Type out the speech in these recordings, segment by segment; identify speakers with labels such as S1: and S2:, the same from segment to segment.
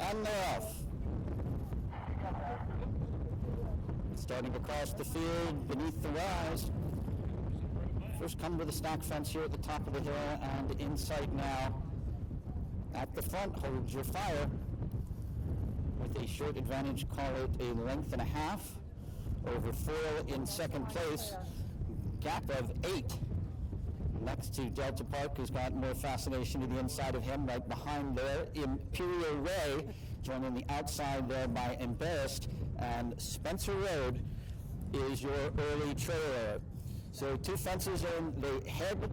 S1: And they're off. Starting across the field beneath the rise. First come to the stack fence here at the top of the hill, and in sight now. At the front, hold your fire. With a short advantage, call it a length and a half. Over foil in second place. Gap of 8. Next to Delta Park, who's got more fascination to the inside of him. Right behind there, Imperial Ray, joining the outside there by Embarrassed. And Spencer Road is your early trailer. So 2 fences, and they head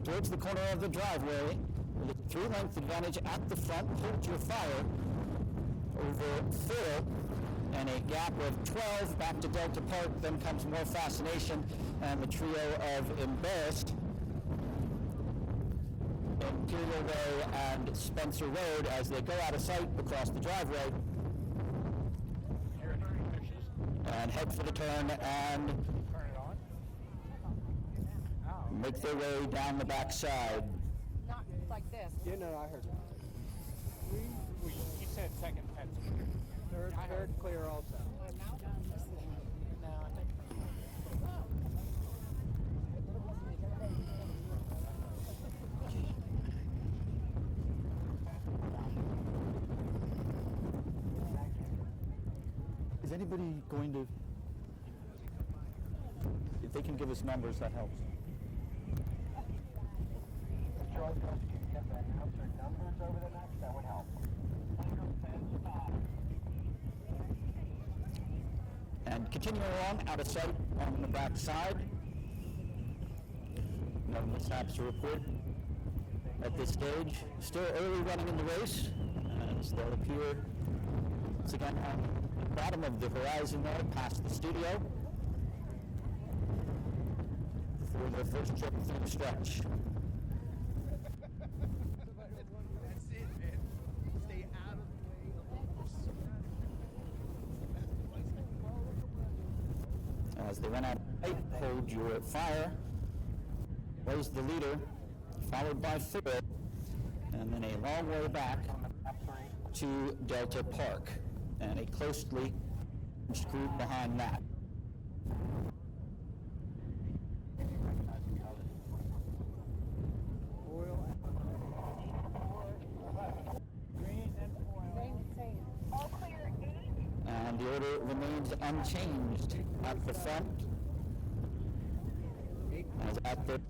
S1: towards the corner of the driveway with a 3-length advantage at the front. Hold your fire over Phil, and a gap of 12 back to Delta Park. Then comes more fascination, and the trio of Embarrassed, Imperial Way, and Spencer Road as they go out of sight across the driveway and head for the turn and make their way down the backside.
S2: Not like this.
S3: Yeah, no, I heard that.
S4: You said second fence.
S3: Third clear also.
S4: No, I think.
S1: Is anybody going to, if they can give us numbers, that helps.
S5: Numbers over the next, that would help.
S1: And continuing along, out of sight on the back side. No mishaps to report at this stage. Still early running in the race, as they'll appear once again on the bottom of the horizon there, past the studio, for their first trip through the stretch.
S3: That's it, man. Stay out of the way of the
S1: As they run out of sight, hold your fire. Was the leader, followed by Phil, and then a long way back to Delta Park, and a closely group behind that. And the order remains unchanged at the front. As at the,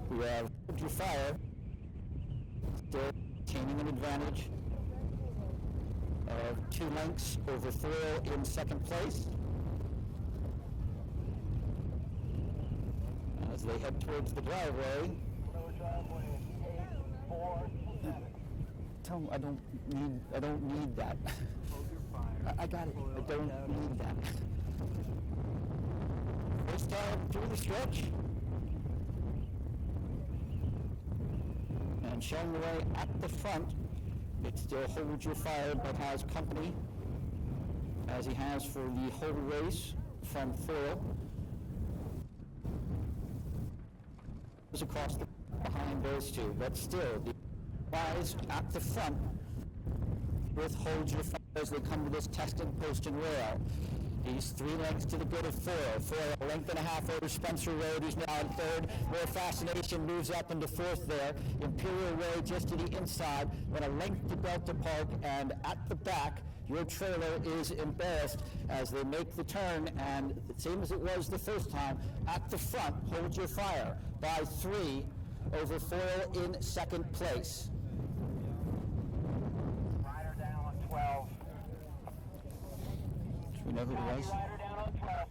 S1: we have Hold Your Fire, still retaining an advantage of 2 lengths over foil in second place. As they head towards the driveway. Tell them I don't need that. I got it. I don't need that. First time through the stretch. And showing the way at the front. It still holds your fire, but has company, as he has for the whole race from foil. Goes across the behind those two, but still the rise at the front with hold your fire as they come to this tested post and rail. He's 3 lengths to the good of foil. Foil, a length and a half over Spencer Road, who's now in third. More fascination moves up into fourth there. Imperial Way just to the inside, then a length to Delta Park, and at the back, your trailer is Embarrassed as they make the turn, and the same as it was the first time, at the front, hold your fire by 3 over foil in second place.
S5: Rider down on 12.
S1: Do we know who it was?
S5: Rider down on 12.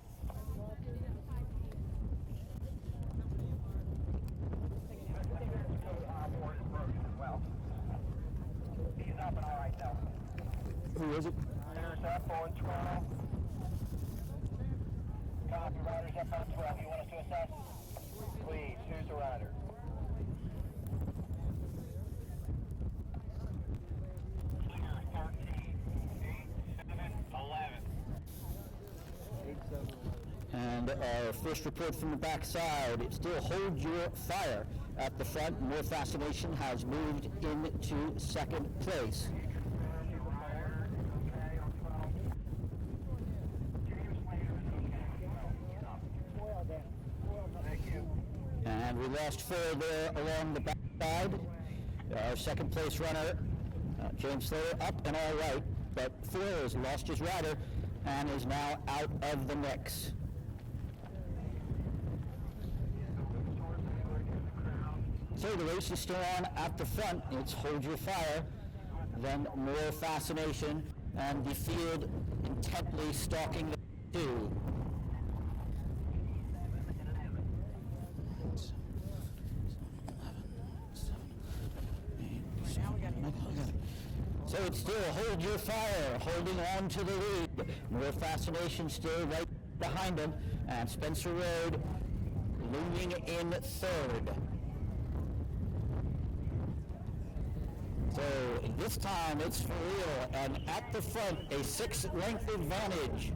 S5: He's up and all right now.
S1: Who is it?
S5: Rider's up on 12. Copy, rider's up on 12. You want us to assess? Please, who's the rider? Clear 13, 8, 7, 11.
S3: 8, 7, 11.
S1: And our first report from the backside, it still hold your fire at the front. More fascination has moved into second place. And we lost 4 there along the backside. Our second place runner, James Slater, up and all right, but 4 has lost his rider and is now out of the mix. So the race is still on at the front. It's hold your fire, then more fascination, and the field intently stalking the 2. So it's still hold your fire, holding on to the lead. More fascination still right behind him, and Spencer Road looming in 3rd. So this time it's for real, and at the front, a 6-length advantage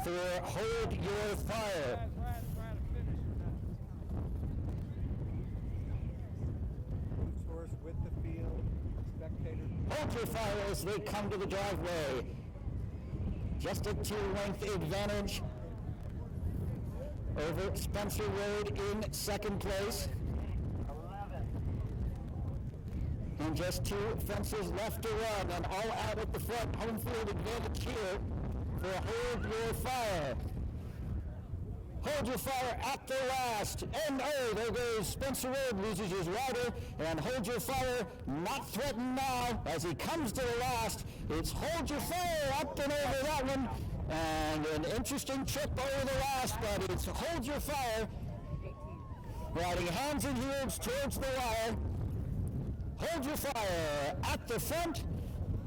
S1: for hold your fire.
S3: Horse with the field, spectators.
S1: Hold your fire as they come to the driveway. Just a 2-length advantage over Spencer Road in 2nd place. And just 2 fences left to run, and all out at the front. Home field advantage here for hold your fire. Hold your fire at the last. And oh, there goes Spencer Road, loses his rider. And hold your fire not threatened now as he comes to the last. It's hold your fire up and over that one. And an interesting trip over the last, but it's hold your fire. Riding hands and heels towards the wire. Hold your fire at the front.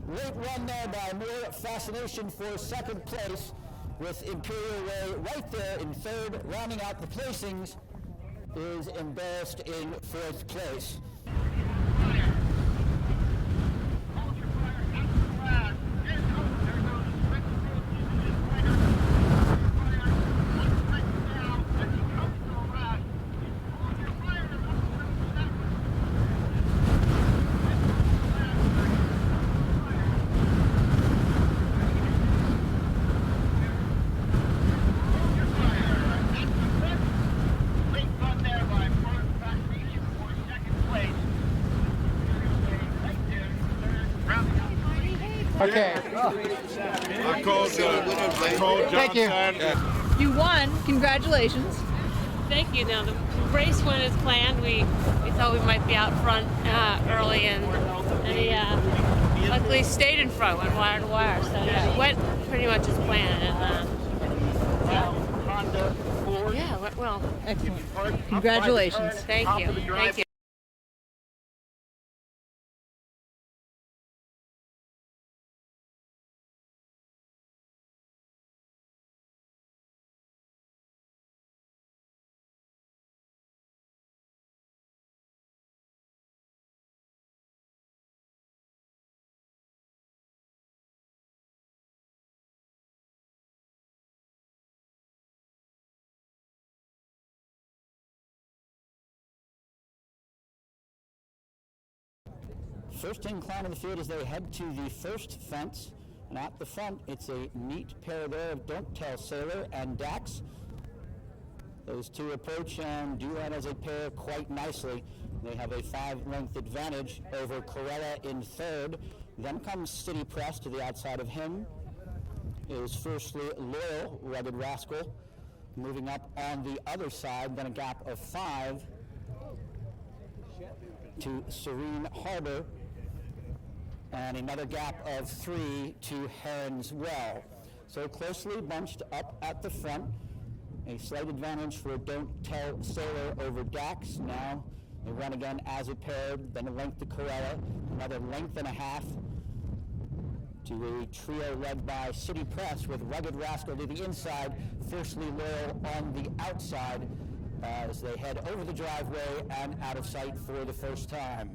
S1: Late run there by more fascination for 2nd place, with Imperial Way right there in 3rd. Rounding out the placings is Embarrassed in 4th place.
S4: Okay.
S6: I called John.
S4: Thank you.
S2: You won. Congratulations.
S7: Thank you. Now the race went as planned. We thought we might be out front early, and he luckily stayed in front, went wire to wire. So yeah, it went pretty much as planned. And yeah, it went well.
S2: Excellent. Congratulations.
S7: Thank you. Thank you.
S1: First incline of the field as they head to the first fence, and at the front it's a neat pair there of Don't Tell Sailor and Dax. Those 2 approach and do that as a pair quite nicely. They have a 5-length advantage over Corella in 3rd. Then comes City Press to the outside of him. Is firstly Loyal, Rugged Rascal, moving up on the other side, then a gap of 5 to Serene Harbor, and another gap of 3 to Heron's Well. So closely bunched up at the front. A slight advantage for Don't Tell Sailor over Dax. Now they run again as a pair, then a length to Corella, another length and a half to a trio led by City Press with Rugged Rascal to the inside, Fiercely Loyal on the outside as they head over the driveway and out of sight for the first time.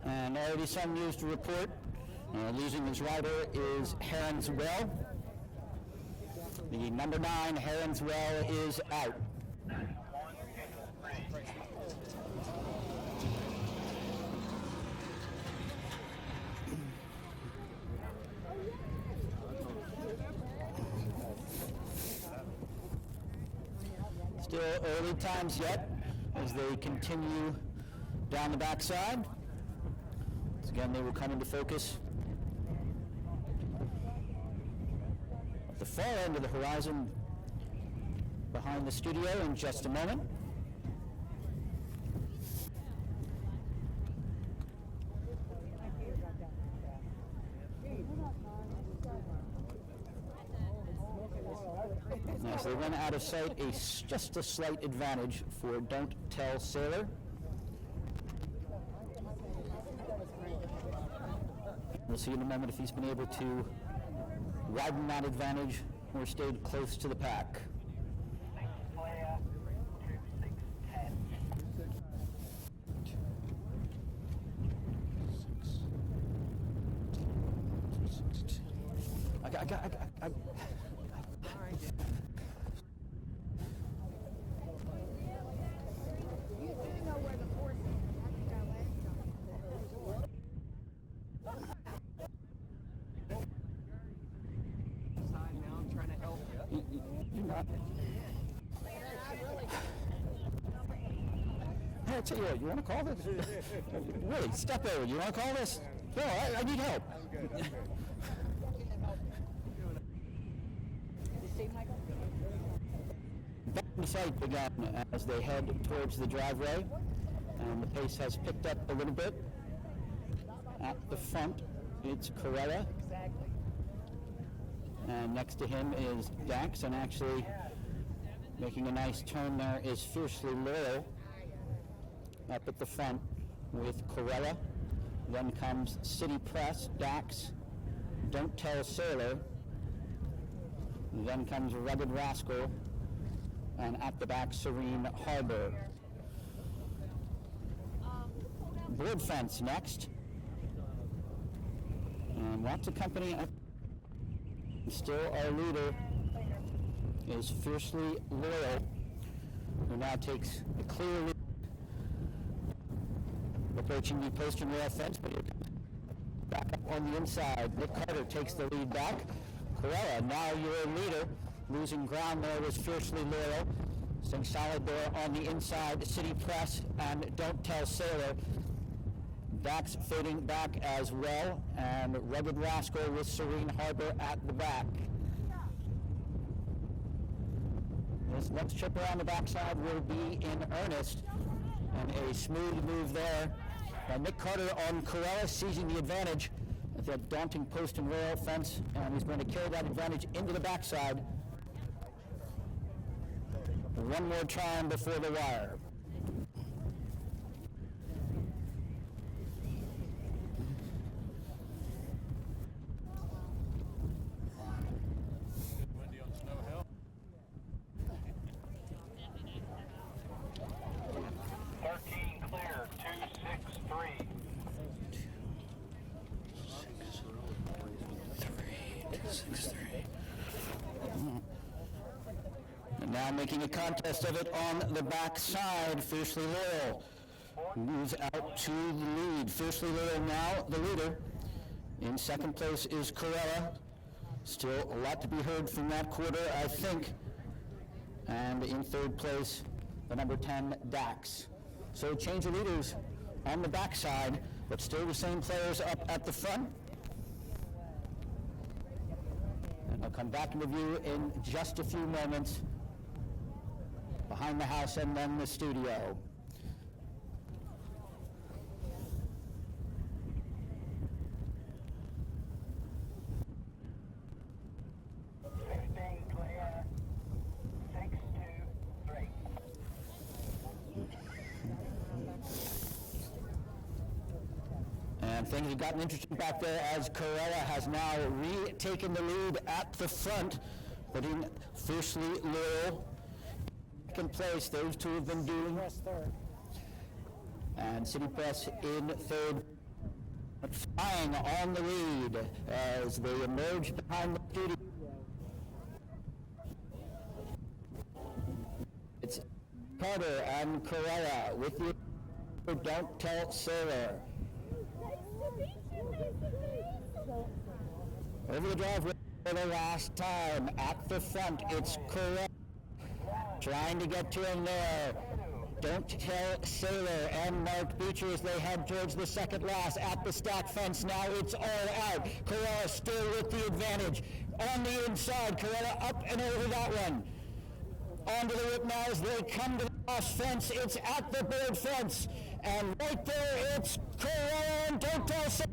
S1: And already some news to report. Losing his rider is Heron's Well. The number 9, Heronswell, is out. Still early times yet as they continue down the backside. Once again, they will come into focus at the far end of the horizon behind the studio in just a moment. As they run out of sight, just a slight advantage for Don't Tell Sailor. We'll see in a moment if he's been able to widen that advantage or stayed close to the pack. Hey, I tell you what, you want to call this? Really, step over. You want to call this? No, I need help. Back in sight again as they head towards the driveway, and the pace has picked up a little bit. At the front, it's Corella. And next to him is Dax, and actually making a nice turn there is Fiercely Loyal up at the front with Corella. Then comes City Press, Dax, Don't Tell Sailor. Then comes Rugged Rascal, and at the back, Serene Harbor. Board Fence next. And lots of company. Still our leader is Fiercely Loyal, who now takes a clear lead. Approaching the post and rail fence, but back up on the inside. Nick Carter takes the lead back. Corella, now your leader. Losing ground there was Fiercely Loyal. Staying solid there on the inside. City Press and Don't Tell Sailor. Dax fading back as well, and Rugged Rascal with Serene Harbor at the back. This next trip around the backside will be in earnest, and a smooth move there. Nick Carter on Corella, seizing the advantage at that daunting post and rail fence, and he's going to carry that advantage into the backside. One more time before the wire. Now making a contest of it on the backside, Fiercely Loyal moves out to the lead. Fiercely Loyal now the leader. In second place is Corella. Still a lot to be heard from that quarter, I think. And in third place, the number 10, Dax. So change of leaders on the backside, but still the same players up at the front. And I'll come back into view in just a few moments. Behind the house and then the studio. And things have gotten interesting back there as Corella has now retaken the lead at the front, putting Fiercely Loyal second place. Those two have been doing. And City Press in third, flying on the lead as they emerge behind the studio. Carter and Corella with you. Don't Tell Sailor. Over the driveway for the last time. At the front, it's Corella. Trying to get to him there. Don't Tell Sailor and Mark Beecher as they head towards the second last at the stack fence. Now it's all out. Corella still with the advantage. On the inside, Corella up and over that one. Onto the whip now as they come to the last fence. It's at the board fence. And right there, it's Corella and Don't Tell Sailor.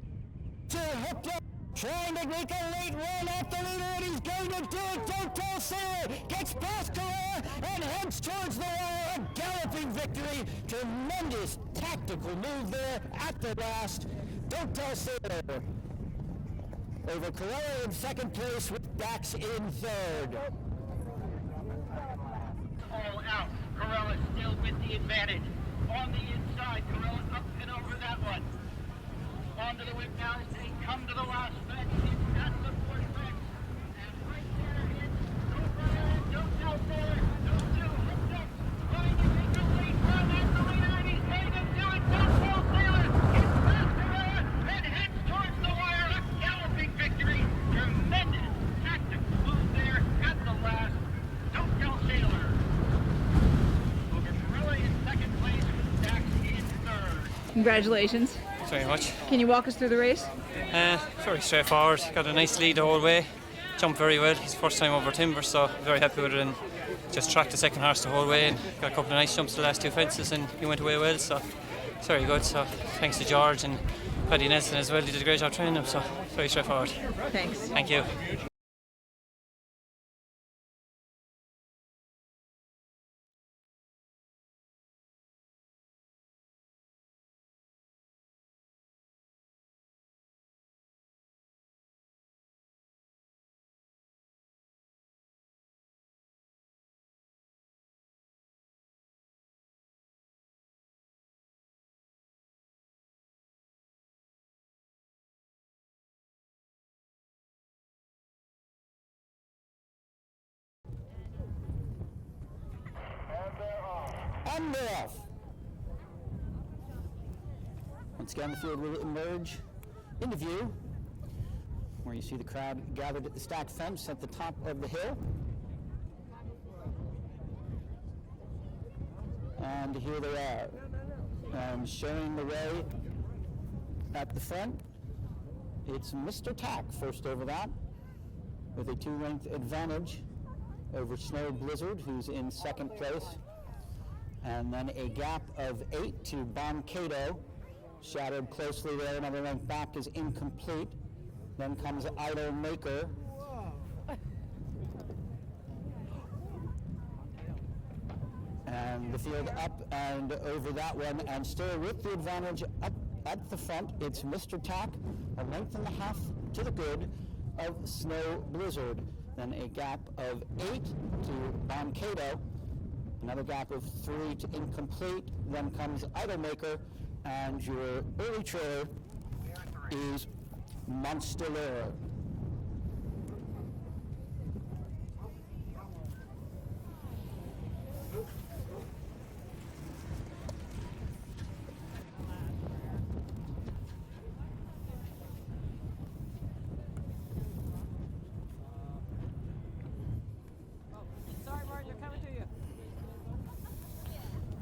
S1: Two hooked up. Trying to make a late run at the leader, and he's going to do it. Don't Tell Sailor gets past Corella and heads towards the wire. A galloping victory. Tremendous tactical move there at the last. Don't Tell Sailor over Corella in second place with Dax in third.
S5: All out. Corella still with the advantage. On the inside, Corella up and over that one. Onto the whip now as they come to the last fence. It's at the fourth fence. And right there it's Corella. Don't Tell Sailor. Don't do. Hooked up. Trying to make a late run at the leader, and he's going to do it. Don't Tell Sailor. Gets past Corella and heads towards the wire. A galloping victory. Tremendous tactical move there at the last. Don't Tell Sailor. Over Corella in second place with Dax in third.
S2: Congratulations.
S8: Thanks very much.
S2: Can you walk us through the race?
S8: Very straightforward. Got a nice lead the whole way. Jumped very well. His first time over timber, so very happy with it. And just tracked the second horse the whole way and got a couple of nice jumps the last two fences, and he went away well. So it's very good. So thanks to George and Paddy Nelson as well. He did a great job training him. So very straightforward.
S2: Thanks.
S8: Thank you.
S1: And they're off. Once again, the field will emerge into view, where you see the crowd gathered at the stack fence at the top of the hill. And here they are. And showing the way at the front, it's Mr. Tack first over that, with a 2-length advantage over Snow Blizzard, who's in second place. And then a gap of 8 to Boncado, shadowed closely there. Another length back is incomplete. Then comes Idle Maker. And the field up and over that one, and still with the advantage up at the front, it's Mr. Tack, a length and a half to the good of Snow Blizzard. Then a gap of 8 to Boncado. Another gap of 3 to incomplete. Then comes Idle Maker, and your early trailer is Monster.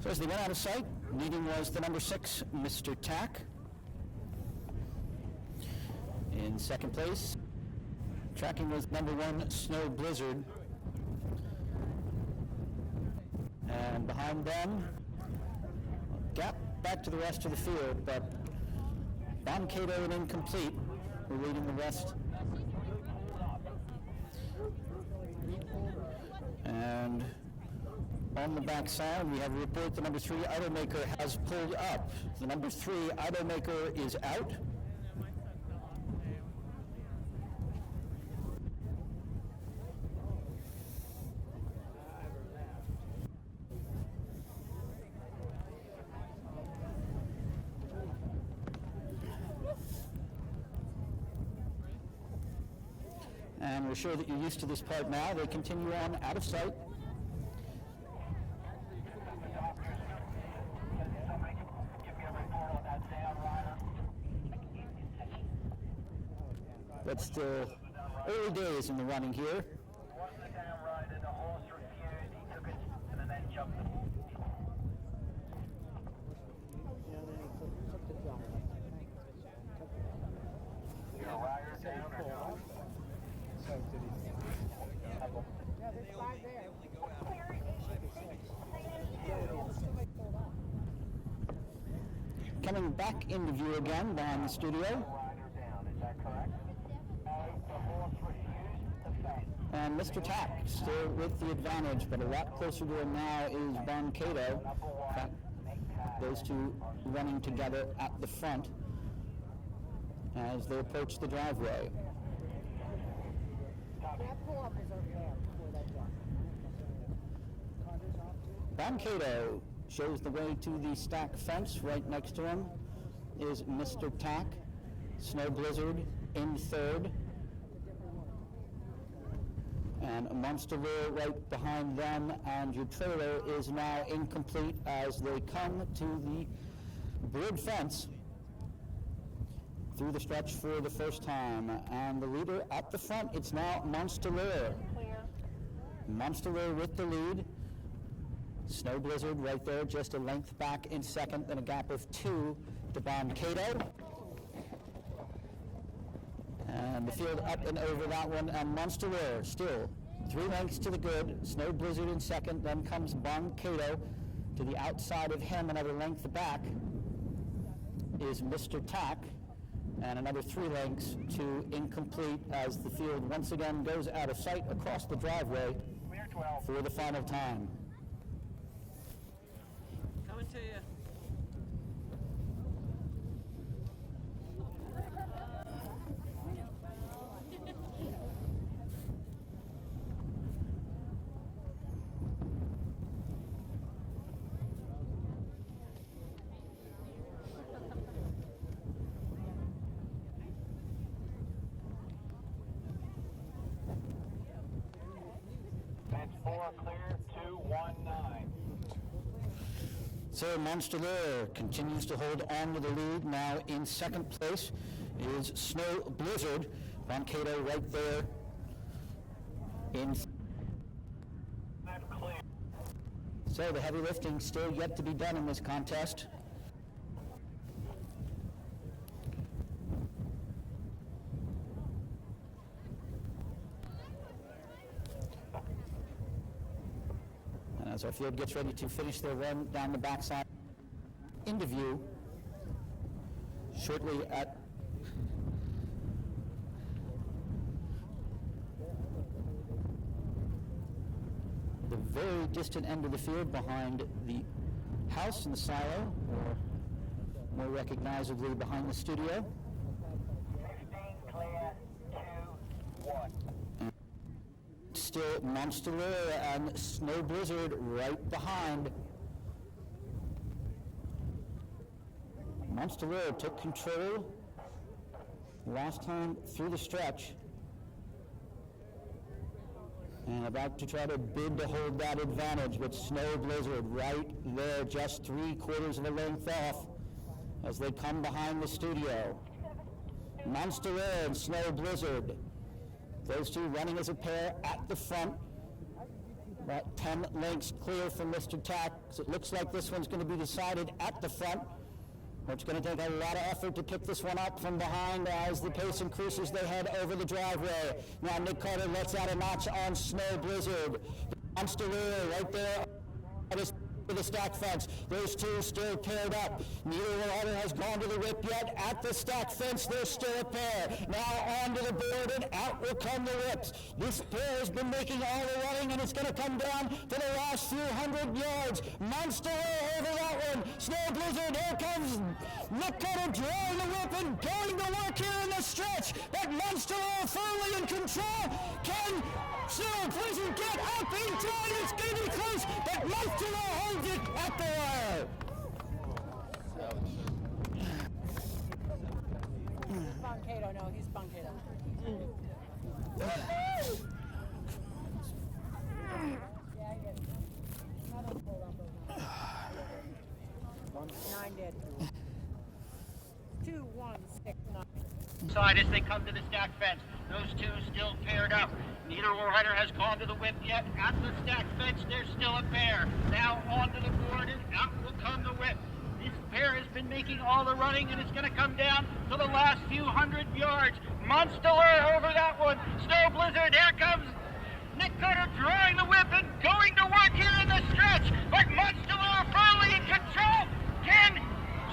S1: So as they went out of sight, leading was the number 6, Mr. Tack. In second place, tracking was number 1, Snow Blizzard. And behind them, gap back to the rest of the field, but Boncado and Incomplete were leading the rest. And on the backside, we have a report the number 3, Idlemaker, has pulled up. The number 3, Idlemaker, is out. And we're sure that you're used to this part now. They continue on out of sight. but still early days in the running here. Coming back into view again behind the studio. And Mr. Tack still with the advantage, but a lot closer to him now is Bon Cato. In fact, those two running together at the front as they approach the driveway. Bon Cato shows the way to the stack fence. Right next to him is Mr. Tack, Snow Blizzard in third, and a Monster Lure right behind them, and your trailer is now incomplete as they come to the board fence through the stretch for the first time. And the leader at the front, it's now Monster Lure. Monster Lure with the lead. Snow Blizzard right there, just a length back in second, then a gap of 2 to Bon Cato. And the field up and over that one, and Monster Lure still 3 lengths to the good. Snow Blizzard in second, then comes Bon Cato. To the outside of him, another length back, is Mr. Tack, and another 3 lengths to incomplete as the field once again goes out of sight across the driveway for the final time.
S7: Coming to you.
S1: So Monster Lure continues to hold on to the lead. Now in second place is Snow Blizzard. Bon Cato right there in. So the heavy lifting still yet to be done in this contest. As our field gets ready to finish their run down the backside into view shortly at the very distant end of the field behind the house and the silo, or more recognizably behind the studio.
S5: 15 clear, 2, 1.
S1: Still Monster Lure and Snow Blizzard right behind. Monster Lure took control last time through the stretch and about to try to bid to hold that advantage, but Snow Blizzard right there, just 3/4 of a length off as they come behind the studio. Monster Lure and Snow Blizzard, those two running as a pair at the front, about 10 lengths clear from Mr. Tack. So it looks like this one's going to be decided at the front. It's going to take a lot of effort to pick this one up from behind as the pace increases. They head over the driveway. Now Nick Carter lets out a notch on Snow Blizzard. Monster Lure right there to the stack fence. Those two still paired up. Neither one has gone to the whip yet. At the stack fence, they're still a pair. Now onto the board and out will come the whips. This pair has been making all the running, and it's going to come down to the last few hundred yards. Monster over that one. Snow Blizzard, here comes Nick Carter drawing the whip and going to work here in the stretch. But Monster firmly in control. Can Snow Blizzard get up in time? It's going to be close, but Monster holds it at the wire.
S4: Bon Cato, no, he's Bon Cato. Yeah, I did. Another pulled up. 9 did. 2, 1, 6, 9.
S5: Side outside as they come to the stack fence. Those two still paired up. Neither rider has gone to the whip yet. At the stack fence, there's still a pair. Now onto the board, and out will come the whip. This pair has been making all the running, and it's going to come down to the last few hundred yards. Monster over that one. Snow Blizzard, here comes Nick Carter drawing the whip and going to work here in the stretch. But Monster firmly in control. Can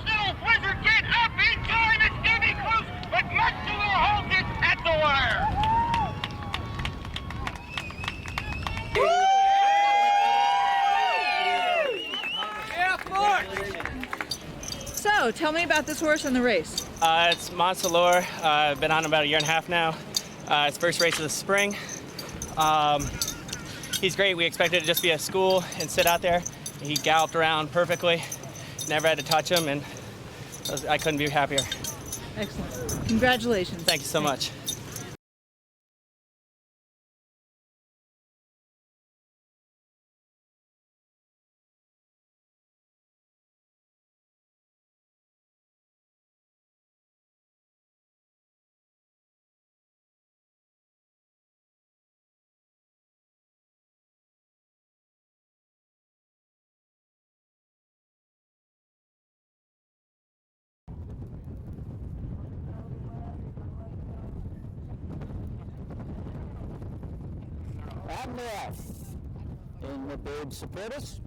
S5: Snow Blizzard get up in time? It's going to be close, but Monster holds it at the wire.
S2: So, tell me about this horse and the race.
S9: It's Monsalor. I've been on about a year and a half now. It's first race of the spring. He's great. We expected it to just be a school and sit out there. He galloped around perfectly. Never had to touch him, and I couldn't be happier.
S2: Excellent. Congratulations.
S9: Thank you so much.
S1: And they're off in the bird Saportas.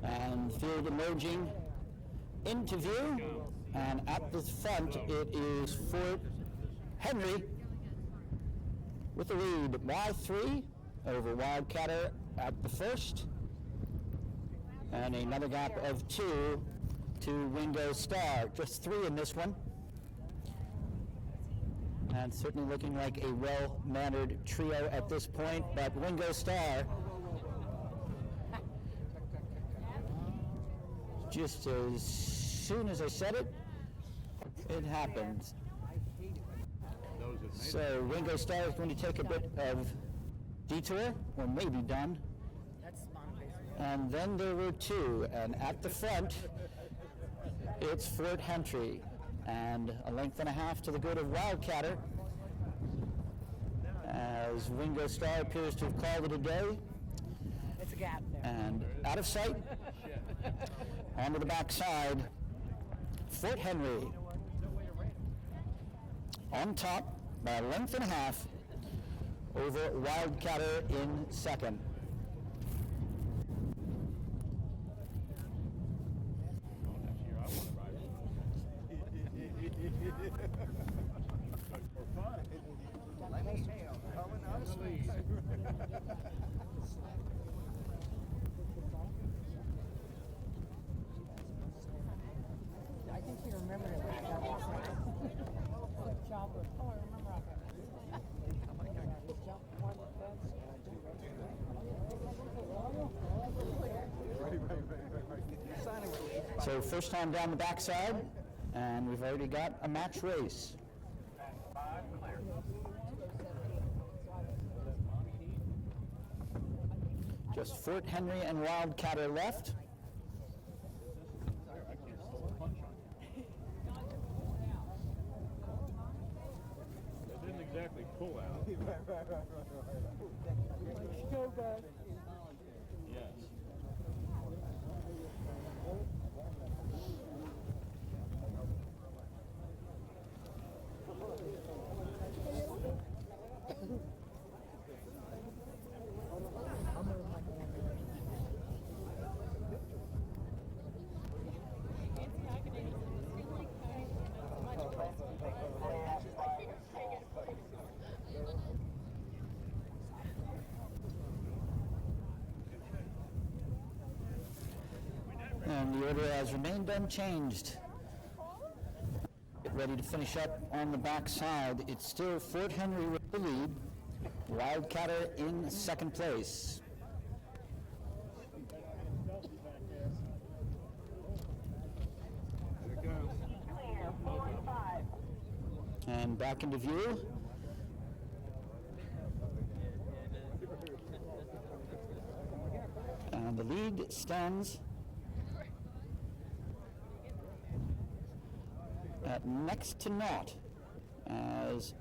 S1: And field emerging into view, and at the front it is Fort Henry with a lead. Y3 over Wildcatter at the first, and another gap of 2 to Wingo Star. Just 3 in this one, and certainly looking like a well-mannered trio at this point, but Wingo Star, just as soon as I said it, it happens. So Wingo Star is going to take a bit of detour, or maybe done. And then there were 2, and at the front, it's Fort Henry, and a length and a half to the good of Wildcatter, as Wingo Star appears to have called it a day.
S4: It's a gap there.
S1: And out of sight, onto the backside, Fort Henry on top by a length and a half over Wildcatter in second.
S4: I think you remember it. Good job with, oh, I remember out there. Jump one fence.
S1: So first time down the backside, and we've already got a match race. Just Fort Henry and Wildcatter left.
S6: It didn't exactly pull out.
S4: Go back.
S6: Yes.
S1: And the order has remained unchanged. Get ready to finish up on the backside. It's still Fort Henry with the lead, Wildcatter in second place. And back into view. lead stands at next to naught as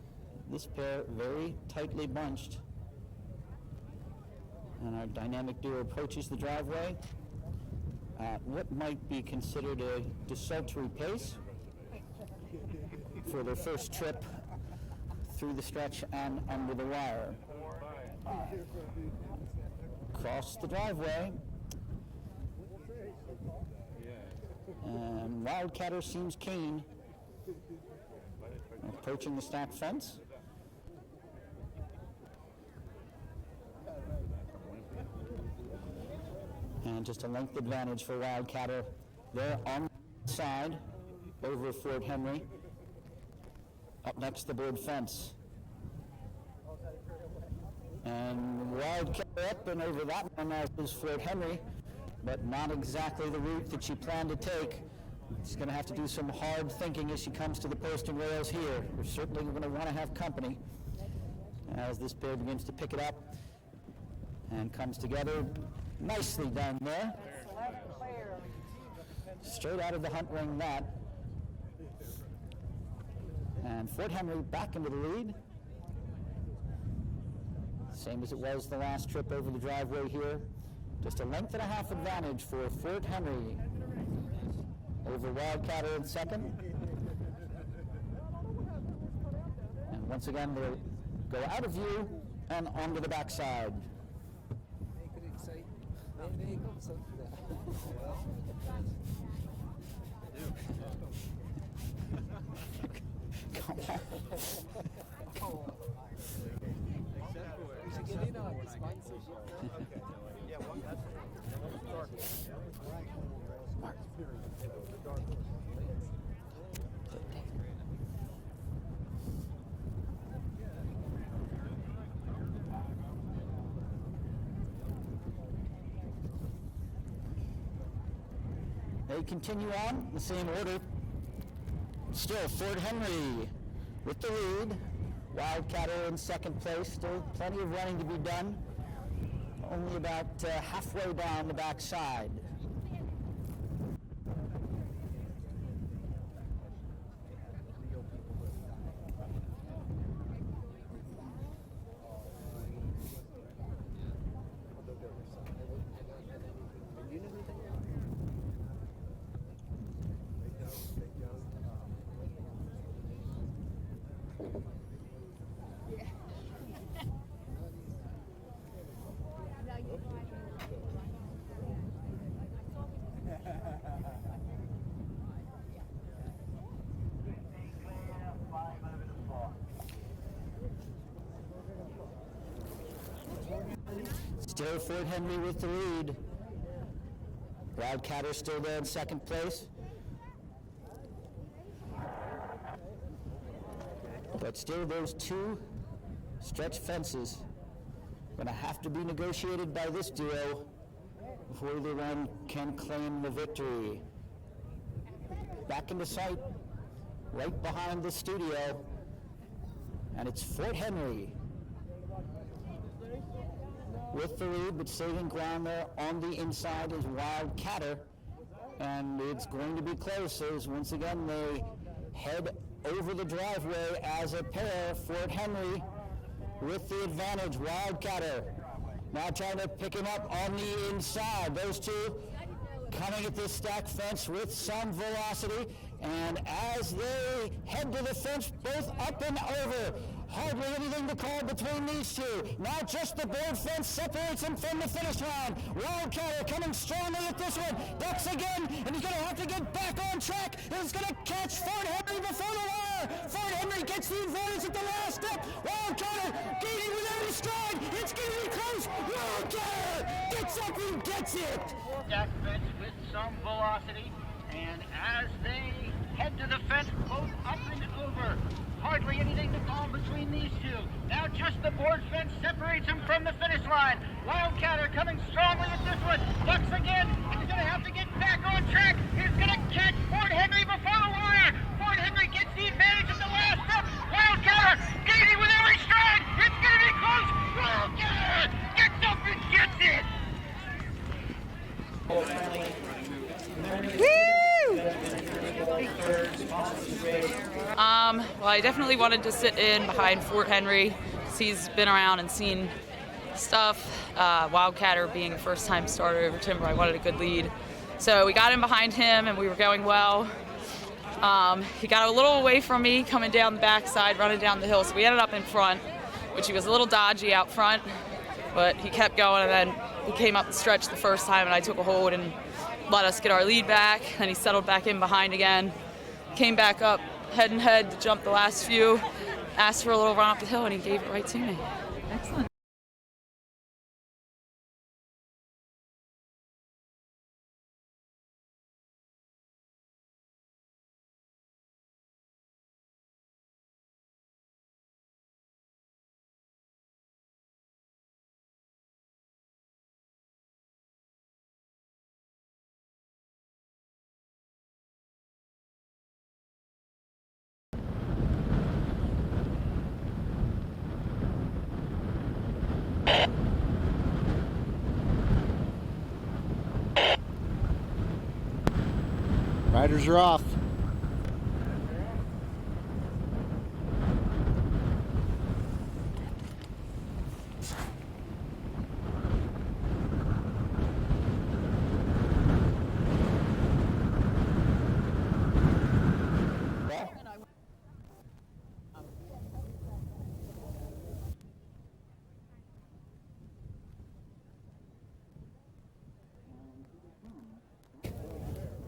S1: this pair very tightly bunched. And our dynamic duo approaches the driveway at what might be considered a desultory pace for their first trip through the stretch and under the wire. Cross the driveway, and Wildcatter seems keen. Approaching the stack fence. And just a length advantage for Wildcatter there on the side over Fort Henry. Up next, the board fence. And Wildcatter up and over that one as is Fort Henry, but not exactly the route that she planned to take. She's going to have to do some hard thinking as she comes to the post and rails here. We're certainly going to want to have company as this pair begins to pick it up and comes together. Nicely done there. Straight out of the hunt ring, that. And Fort Henry back into the lead. Same as it was the last trip over the driveway here. Just a length and a half advantage for Fort Henry over Wildcatter in second. And once again, they'll go out of view and onto the backside. Come on. They continue on the same order. Still Fort Henry with the lead. Wildcatter in second place. Still plenty of running to be done. Only about halfway down the backside. Still Fort Henry with the lead. Wildcatter still there in second place. But still those two stretch fences going to have to be negotiated by this duo before either one can claim the victory. Back into sight, right behind the studio, and it's Fort Henry with the lead, but saving ground there on the inside is Wildcatter, and it's going to be close as once again they head over the driveway as a pair. Fort Henry with the advantage. Wildcatter now trying to pick him up on the inside. Those two coming at this stack fence with some velocity, and as they head to the fence, both up and over. Hardly anything to call between these two. Now just the board fence separates them from the finish line. Wildcatter coming strongly at this one. Ducks again, and he's going to have to get back on track. He's going to catch Fort Henry before the wire. Fort Henry gets the advantage at the last step. Wildcatter gaining with every stride. It's going to be close. Wildcatter gets up and gets it.
S5: Stack fence with some velocity, and as they head to the fence, both up and over. Hardly anything to call between these two. Now just the board fence separates them from the finish line. Wildcatter coming strongly at this one. Ducks again. He's going to have to get back on track. He's going to catch Fort Henry before the wire. Fort Henry gets the advantage at the last step. Wildcatter gaining with every stride. It's going to be close. Wildcatter gets up and gets it.
S10: Well, I definitely wanted to sit in behind Fort Henry because he's been around and seen stuff. Wildcatter being a first-time starter over Timber, I wanted a good lead. So we got in behind him and we were going well. He got a little away from me coming down the backside, running down the hill, so we ended up in front, which he was a little dodgy out front, but he kept going, and then he came up the stretch the first time and I took a hold and let us get our lead back. Then he settled back in behind again, came back up head and head to jump the last few, asked for a little run up the hill, and he gave it right to me.
S2: Excellent.
S11: Riders are off.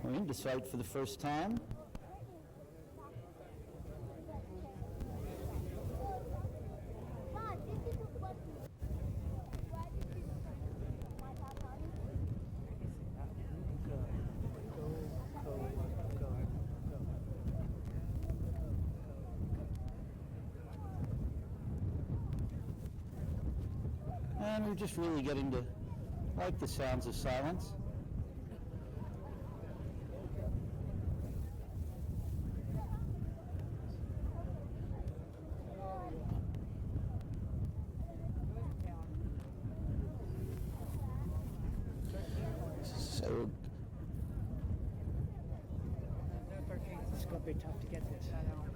S1: We're into sight for the first time. And we're just really getting to like the sounds of silence. So
S4: It's going to be tough to get this. I know.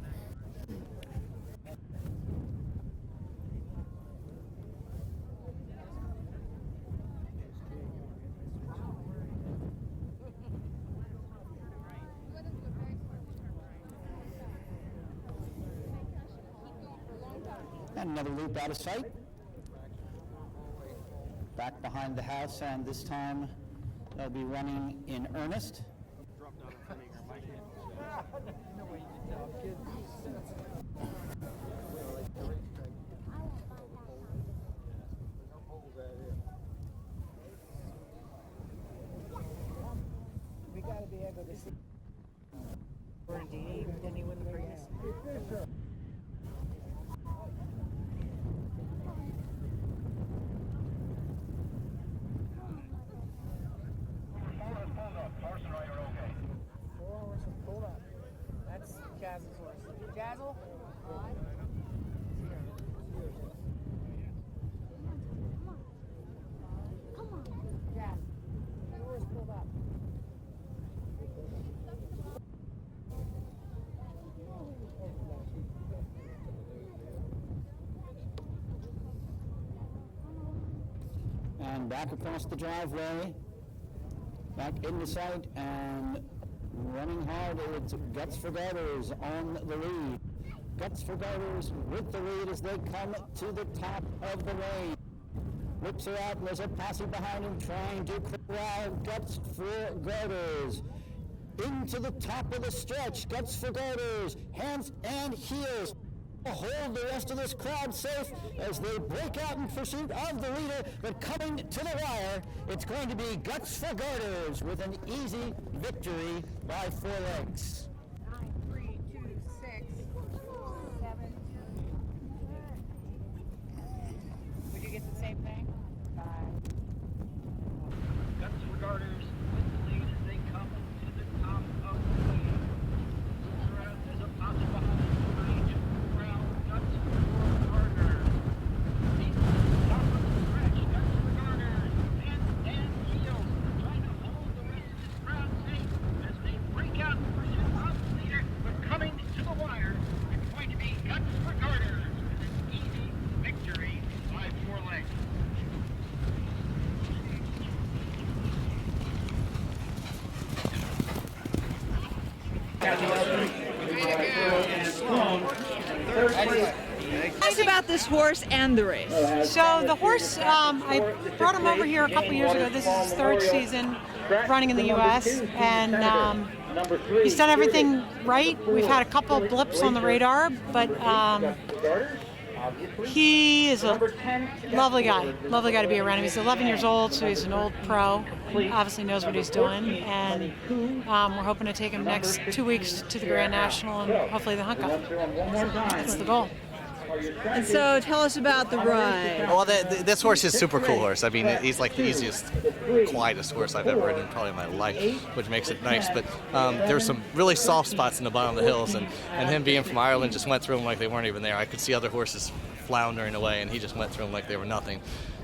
S1: and another loop out of sight. Back behind the house, and this time they'll be running in earnest.
S4: We got to be able to see. Or indeed, then he wouldn't bring us. That's Jazzle's horse. Jazzle? Come on. Jazz. The horse pulled up.
S1: And back across the driveway, back in the sight, and running hard, it's Guts for Garters on the lead. Guts for Garters with the lead as they come to the top of the lane. Whips her out, and there's a posse behind him trying to corral Guts for Garters. Into the top of the stretch, Guts for Garters, hands and heels. Hold the rest of this crowd safe as they break out in pursuit of the leader, but coming to the wire, it's going to be Guts for Garters with an easy victory by 4 lengths.
S4: 9, 3, 2, 6, 7. Would you get the same thing? 5.
S5: Guts for Garters with the lead as they come to the top of the lead. There's a posse behind them. Guts for Garters. He's to the top of the stretch. Guts for Garters. Hands and heels. Trying to hold the rest of this crowd safe as they break out in pursuit of
S2: Tell us about this horse and the race.
S12: So the horse, I brought him over here a couple years ago. This is his third season running in the U.S. and he's done everything right. We've had a couple blips on the radar, but he is a lovely guy to be around him. He's 11 years old, so he's an old pro. He obviously knows what he's doing, and we're hoping to take him next 2 weeks to the Grand National and hopefully the Hunt Cup. That's the goal.
S2: And so tell us about the ride.
S13: Well, this horse is a super cool horse. I mean, he's like the easiest, quietest horse I've ever ridden probably in my life, which makes it nice. But there's some really soft spots in the bottom of the hills, and him being from Ireland just went through them like they weren't even there. I could see other horses floundering away, and he just went through them like they were nothing.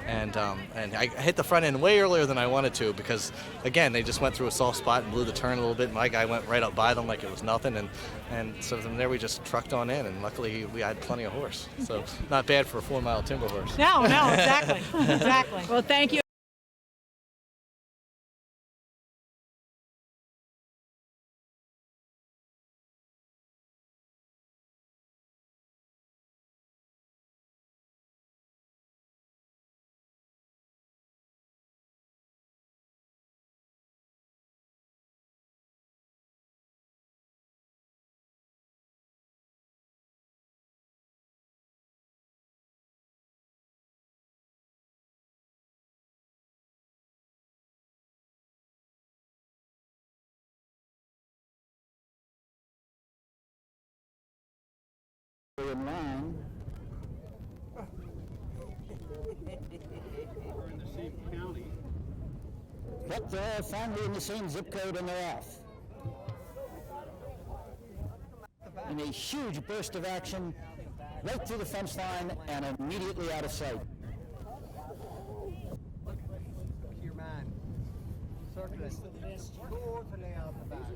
S13: And I hit the front end way earlier than I wanted to because, again, they just went through a soft spot and blew the turn a little bit. My guy went right up by them like it was nothing, and so from there we just trucked on in, and luckily we had plenty of horse. So not bad for a 4-mile timber horse.
S12: No, exactly. Exactly.
S2: Well, thank you.
S1: In line.
S6: We're in the same county.
S1: But they're finally in the same zip code and they're off. In a huge burst of action, right through the fence line and immediately out of sight.
S3: Your man. Circus. Go for lay out the back.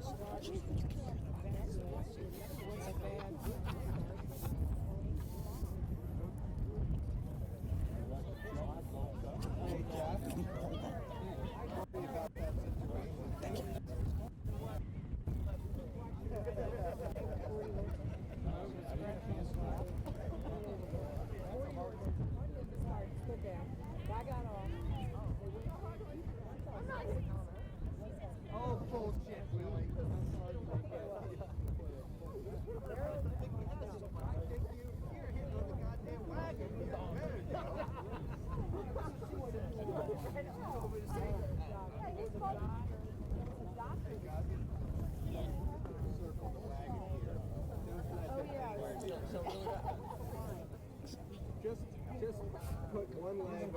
S3: Oh, bullshit, Willie. Just put one leg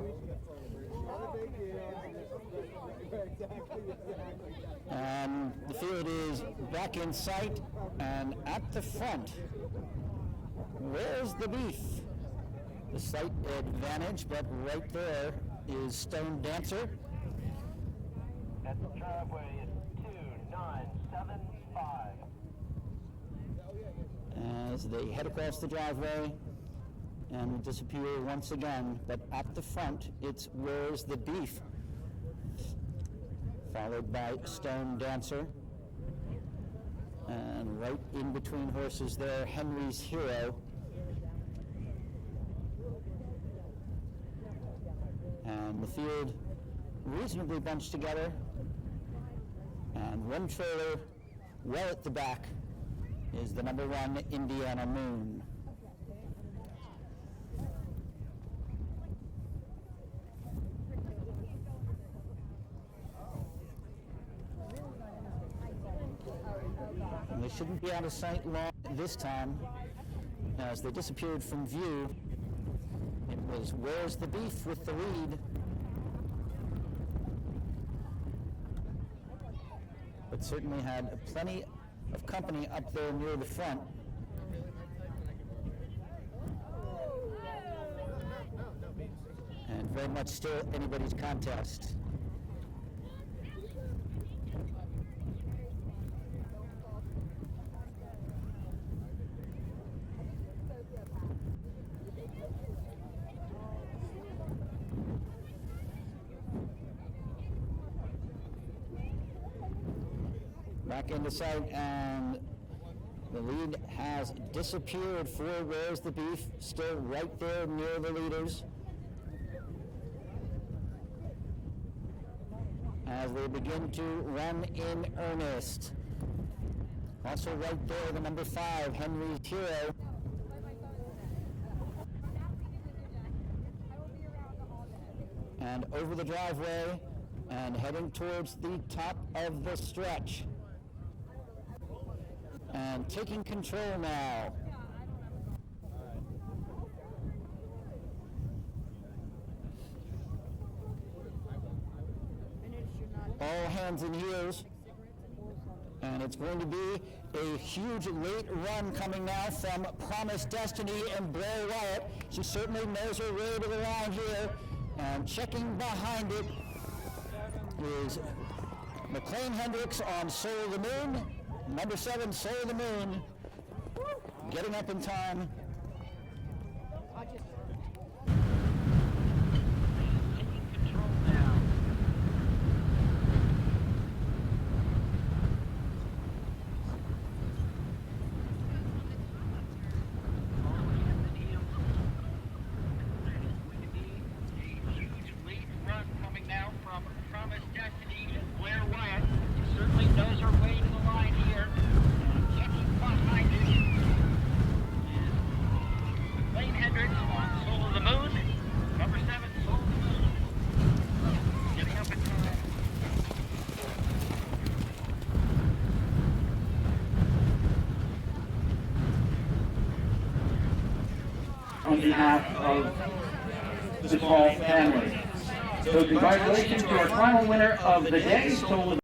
S3: not a big deal. Exactly.
S1: And the field is back in sight and at the front. Where's the beef? The slight advantage, but right there is Stone Dancer.
S5: At the driveway is 2975.
S1: As they head across the driveway and disappear once again, but at the front, it's Where's the Beef? Followed by Stone Dancer. And right in between horses there, Henry's Hero. And the field reasonably bunched together. And one trailer well at the back is the number 1 Indiana Moon. And they shouldn't be out of sight long this time. As they disappeared from view, it was Where's the Beef with the lead. But certainly had plenty of company up there near the front. And very much still anybody's contest. Back into sight, and the lead has disappeared for Where's the Beef, still right there near the leaders. As they begin to run in earnest. Also right there, the number 5, Henry Hero. And over the driveway and heading towards the top of the stretch. And taking control now. All hands and heels. And it's going to be a huge late run coming now from Promised Destiny and Blair Wyatt. She certainly knows her way to the line here. And checking behind it is McLean Hendricks on Soul of the Moon. Number 7, Soul of the Moon, getting up in time.
S5: On behalf of the Paul family. So congratulations to our final winner of the day, Soul of